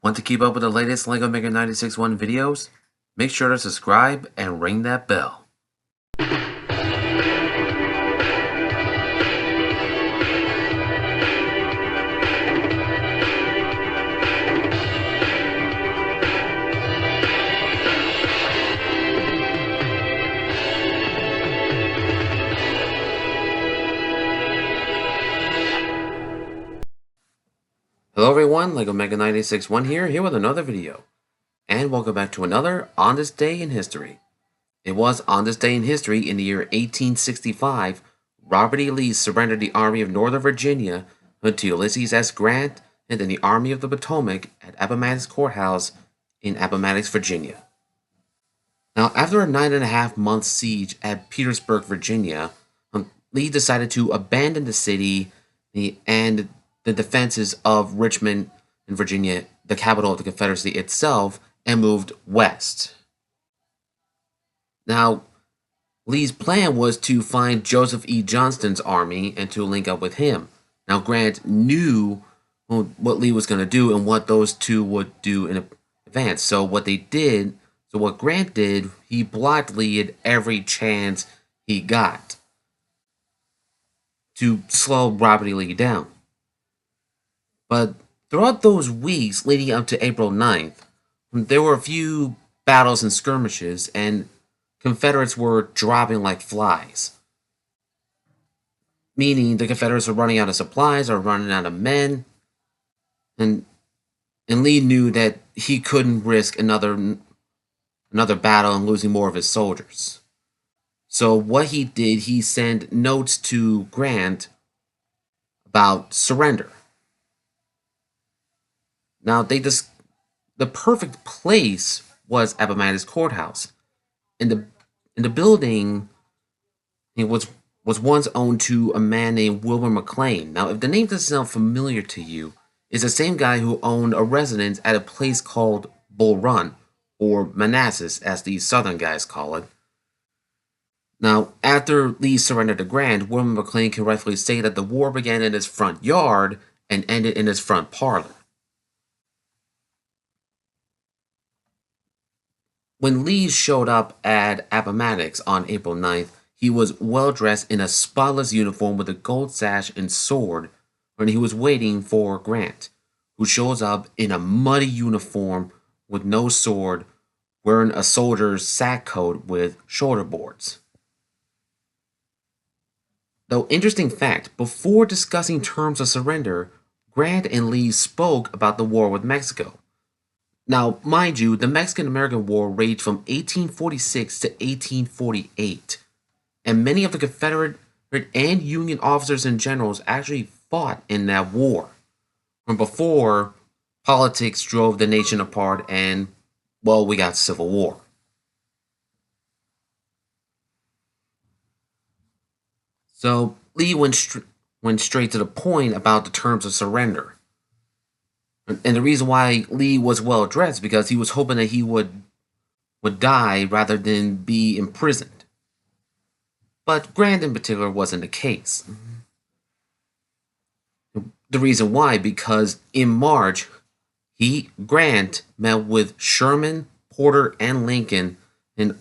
Want to keep up with the latest LEGO Mega 96.1 videos? Make sure to subscribe and ring that bell. Hello everyone, LEGO Mega 96.1 here with another video. And welcome back to another On This Day in History. It was on this day in history in the year 1865, Robert E. Lee surrendered the Army of Northern Virginia to Ulysses S. Grant and then the Army of the Potomac at Appomattox Courthouse in Appomattox, Virginia. Now, after a 9.5-month siege at Petersburg, Virginia, Lee decided to abandon the city and the defenses of Richmond in Virginia, the capital of the Confederacy itself, and moved west. Now, Lee's plan was to find Joseph E. Johnston's army and to link up with him. Now, Grant knew what Lee was going to do and what those two would do in advance. So what Grant did, he blocked Lee at every chance he got to slow Robert E. Lee down. But throughout those weeks leading up to April 9th, there were a few battles and skirmishes, and Confederates were dropping like flies. Meaning the Confederates were running out of supplies or running out of men. And Lee knew that he couldn't risk another battle and losing more of his soldiers. So what he did, he sent notes to Grant about surrender. Now, the perfect place was Appomattox Courthouse. And the building was once owned to a man named Wilbur McLean. Now, if the name doesn't sound familiar to you, it's the same guy who owned a residence at a place called Bull Run, or Manassas, as the Southern guys call it. Now, after Lee surrendered to Grant, Wilbur McLean can rightfully say that the war began in his front yard and ended in his front parlor. When Lee showed up at Appomattox on April 9th, he was well dressed in a spotless uniform with a gold sash and sword, and he was waiting for Grant, who shows up in a muddy uniform with no sword, wearing a soldier's sack coat with shoulder boards. Though, interesting fact, before discussing terms of surrender, Grant and Lee spoke about the war with Mexico. Now, mind you, the Mexican-American War raged from 1846 to 1848, and many of the Confederate and Union officers and generals actually fought in that war, from before politics drove the nation apart and, well, we got Civil War. So, Lee went straight to the point about the terms of surrender. And the reason why Lee was well dressed because he was hoping that he would die rather than be imprisoned. But Grant in particular wasn't the case. The reason why, because in March, Grant met with Sherman, Porter, and Lincoln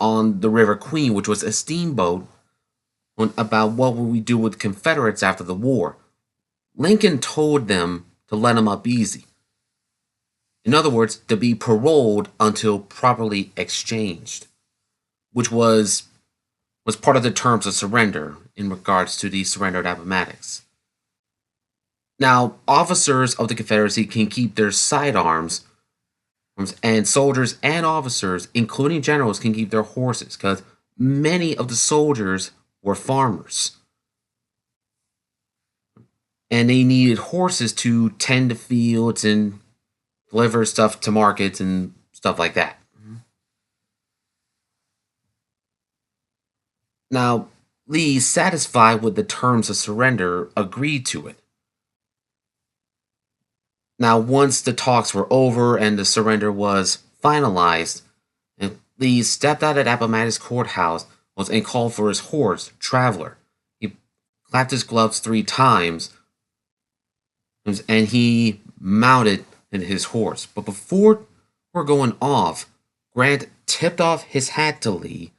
on the River Queen, which was a steamboat, about what would we do with Confederates after the war. Lincoln told them to let them up easy. In other words, to be paroled until properly exchanged, which was part of the terms of surrender in regards to the surrender at Appomattox. Now, officers of the Confederacy can keep their sidearms, and soldiers and officers, including generals, can keep their horses, because many of the soldiers were farmers. And they needed horses to tend the fields and deliver stuff to markets and stuff like that. Now, Lee, satisfied with the terms of surrender, agreed to it. Now, once the talks were over and the surrender was finalized, Lee stepped out at Appomattox Courthouse and called for his horse, Traveler. He clapped his gloves 3 times, and he mounted and his horse. But before we're going off, Grant tipped off his hat to Lee,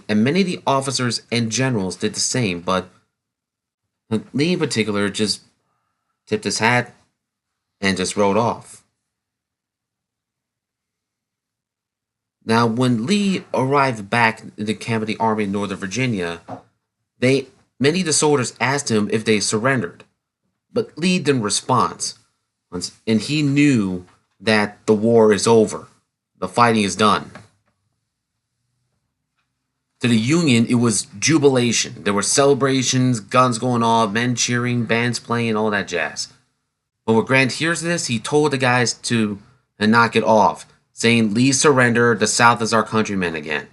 and many of the officers and generals did the same, but Lee in particular just tipped his hat and just rode off. Now, when Lee arrived back in the camp of the Army in Northern Virginia, many of the soldiers asked him if they surrendered, but Lee didn't respond, and he knew that the war is over, the fighting is done. To the Union, it was jubilation. There were celebrations, guns going off, men cheering, bands playing, all that jazz. But when Grant hears this, he told the guys to knock it off, saying, "Lee surrendered, the South is our countrymen again."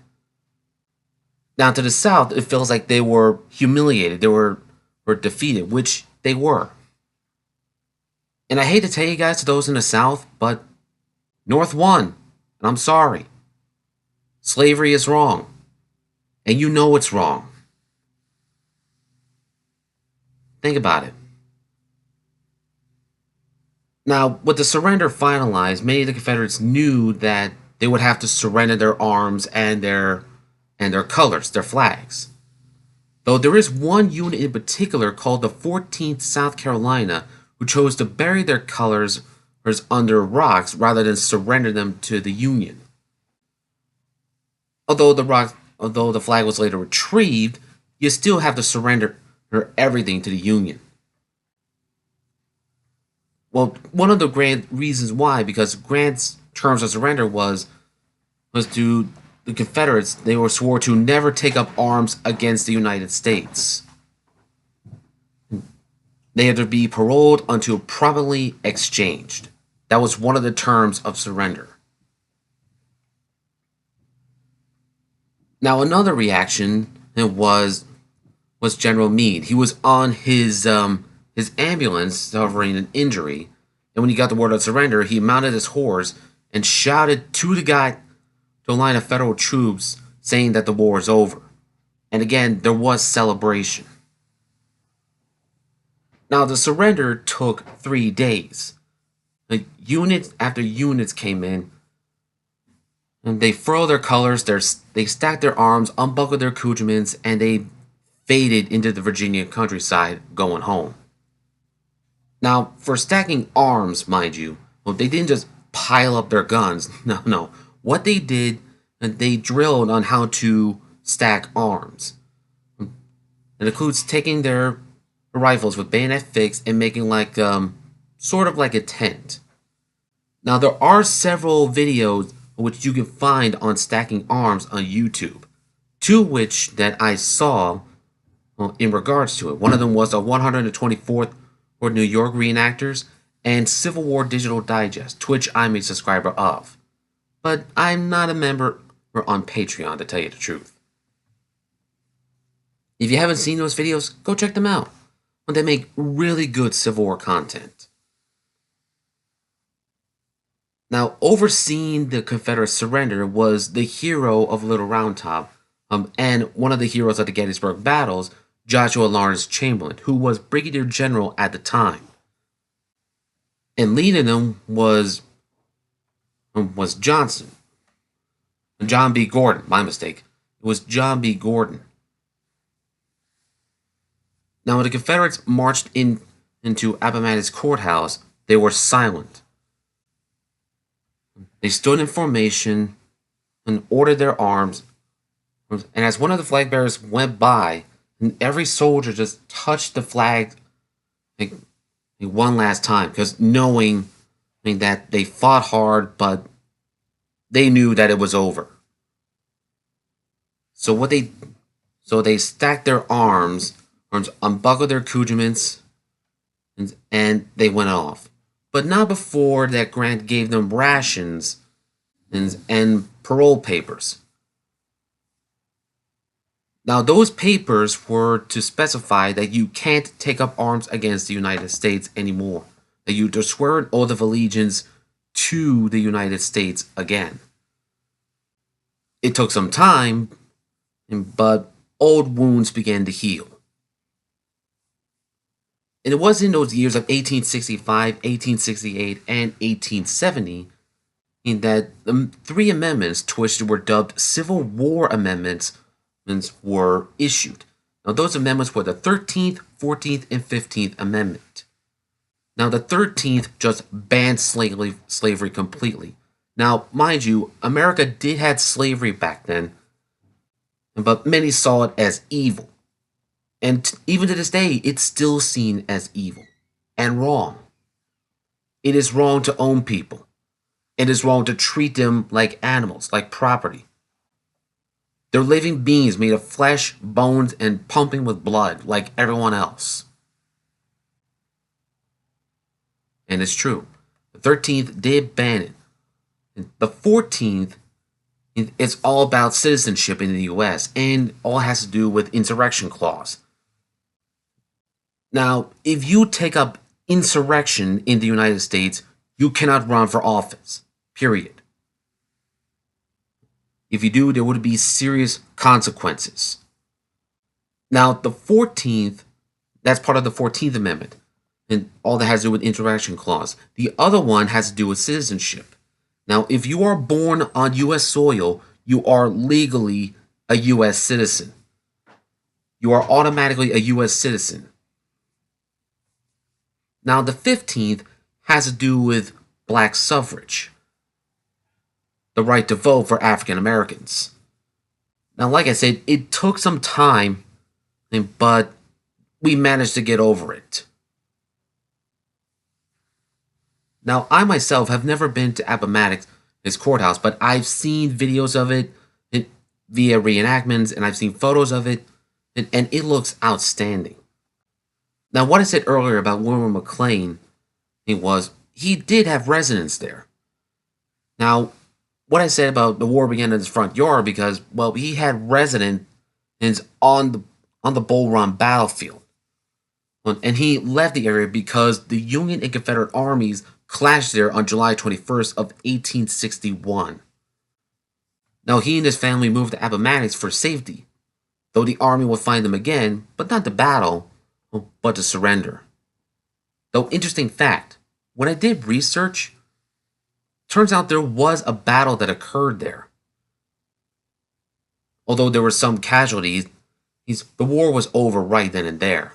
Now, to the South, it feels like they were humiliated, they were defeated, which they were. And I hate to tell you guys, to those in the South, but North won, and I'm sorry. Slavery is wrong, and you know it's wrong. Think about it. Now, with the surrender finalized, many of the Confederates knew that they would have to surrender their arms and their colors, their flags. Though there is one unit in particular called the 14th South Carolina who chose to bury their colors under rocks rather than surrender them to the Union. Although the flag was later retrieved, you still have to surrender everything to the Union. Well, one of the Grant reasons why, because Grant's terms of surrender was to the Confederates, they were swore to never take up arms against the United States. They had to be paroled until properly exchanged. That was one of the terms of surrender. Now, another reaction was General Meade. He was on his ambulance suffering an injury, and when he got the word of surrender, he mounted his horse and shouted to a line of federal troops saying that the war is over. And again, there was celebration. Now, the surrender took 3 days. Units after units came in, and they furled their colors, they stacked their arms, unbuckled their accoutrements, and they faded into the Virginia countryside, going home. Now, for stacking arms, mind you, well, they didn't just pile up their guns. No. What they did, they drilled on how to stack arms. It includes taking their rifles with bayonet fixed and making sort of like a tent. Now, there are several videos which you can find on stacking arms on YouTube, two which that I saw in regards to it. One of them was a 124th or New York reenactors and Civil War Digital Digest, to which I'm a subscriber of. But I'm not a member or on Patreon, to tell you the truth. If you haven't seen those videos, go check them out. They make really good Civil War content. Now, overseeing the Confederate surrender was the hero of Little Round Top, and one of the heroes of the Gettysburg battles, Joshua Lawrence Chamberlain, who was Brigadier General at the time. And leading them was Johnson. John B. Gordon, my mistake. It was John B. Gordon. Now, when the Confederates marched into Appomattox Courthouse, they were silent. They stood in formation and ordered their arms. And as one of the flag bearers went by, and every soldier just touched the flag one last time, because knowing that they fought hard, but they knew that it was over. So they stacked their arms, unbuckled their accoutrements, and they went off. But not before that Grant gave them rations and parole papers. Now, those papers were to specify that you can't take up arms against the United States anymore. That you to swear an oath of allegiance to the United States again. It took some time, but old wounds began to heal. And it was in those years of 1865, 1868, and 1870 in that the three amendments, to which were dubbed Civil War amendments, were issued. Now, those amendments were the 13th, 14th, and 15th Amendment. Now, the 13th just banned slavery completely. Now, mind you, America did have slavery back then, but many saw it as evil. And even to this day, it's still seen as evil and wrong. It is wrong to own people. It is wrong to treat them like animals, like property. They're living beings made of flesh, bones, and pumping with blood, like everyone else. And it's true. The 13th did ban it. And the 14th, it's all about citizenship in the US, and all has to do with insurrection clause. Now, if you take up insurrection in the United States, you cannot run for office. Period. If you do, there would be serious consequences. Now, the 14th, that's part of the 14th Amendment, and all that has to do with insurrection clause. The other one has to do with citizenship. Now, if you are born on U.S. soil, you are legally a U.S. citizen. You are automatically a U.S. citizen. Now, the 15th has to do with black suffrage, the right to vote for African Americans. Now, like I said, it took some time, but we managed to get over it. Now, I myself have never been to Appomattox, his courthouse, but I've seen videos of it via reenactments, and I've seen photos of it, and it looks outstanding. Now, what I said earlier about William McLean, he did have residence there. Now, what I said about the war began in his front yard because, well, he had residence on the Bull Run battlefield. And he left the area because the Union and Confederate armies clashed there on July 21st of 1861. Now, he and his family moved to Appomattox for safety, though the army would find them again, but not to battle, but to surrender. Though, interesting fact, when I did research, turns out there was a battle that occurred there. Although there were some casualties, the war was over right then and there.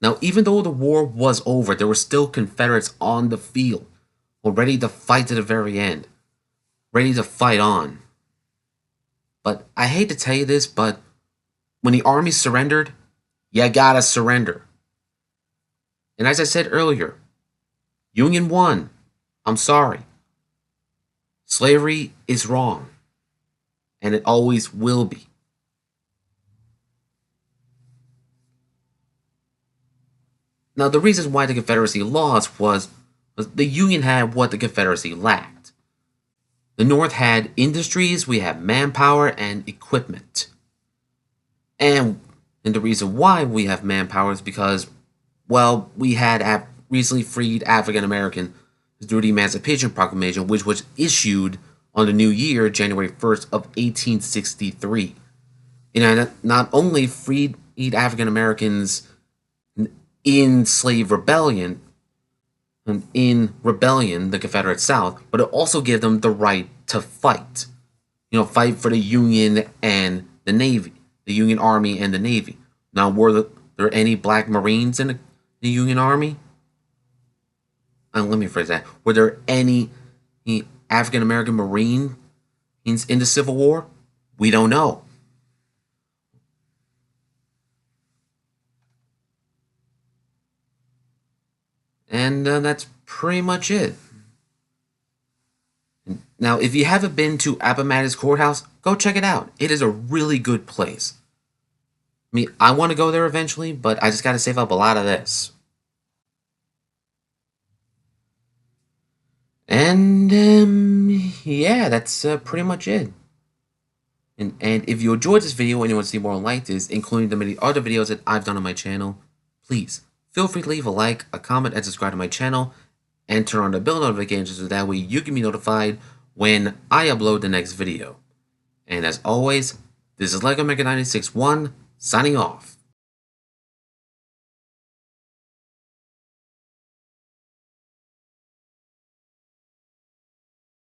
Now, even though the war was over, there were still Confederates on the field, ready to fight to the very end, ready to fight on. But I hate to tell you this, but when the army surrendered, you gotta surrender. And as I said earlier, Union won. I'm sorry. Slavery is wrong, and it always will be. Now, the reason why the Confederacy lost was the Union had what the Confederacy lacked. The North had industries, we had manpower and equipment. And the reason why we have manpower is because, well, we had recently freed African Americans through the Emancipation Proclamation, which was issued on the new year, January 1st of 1863. And not only freed African Americans in slave rebellion, the Confederate South, but it also gave them the right to fight. Fight for the Union and the Navy, the Union Army and the Navy. Now, were there any black Marines in the Union Army? Let me phrase that. Were there any African American Marines in the Civil War? We don't know. And that's pretty much it. Now, if you haven't been to Appomattox Courthouse, go check it out. It is a really good place. I mean, I want to go there eventually, but I just got to save up a lot of this. And, yeah, that's pretty much it. And if you enjoyed this video and you want to see more like this, including the many other videos that I've done on my channel, please feel free to leave a like, a comment, and subscribe to my channel, and turn on the bell notifications so that way you can be notified when I upload the next video. And as always, this is LEGO Mega 96 1 signing off.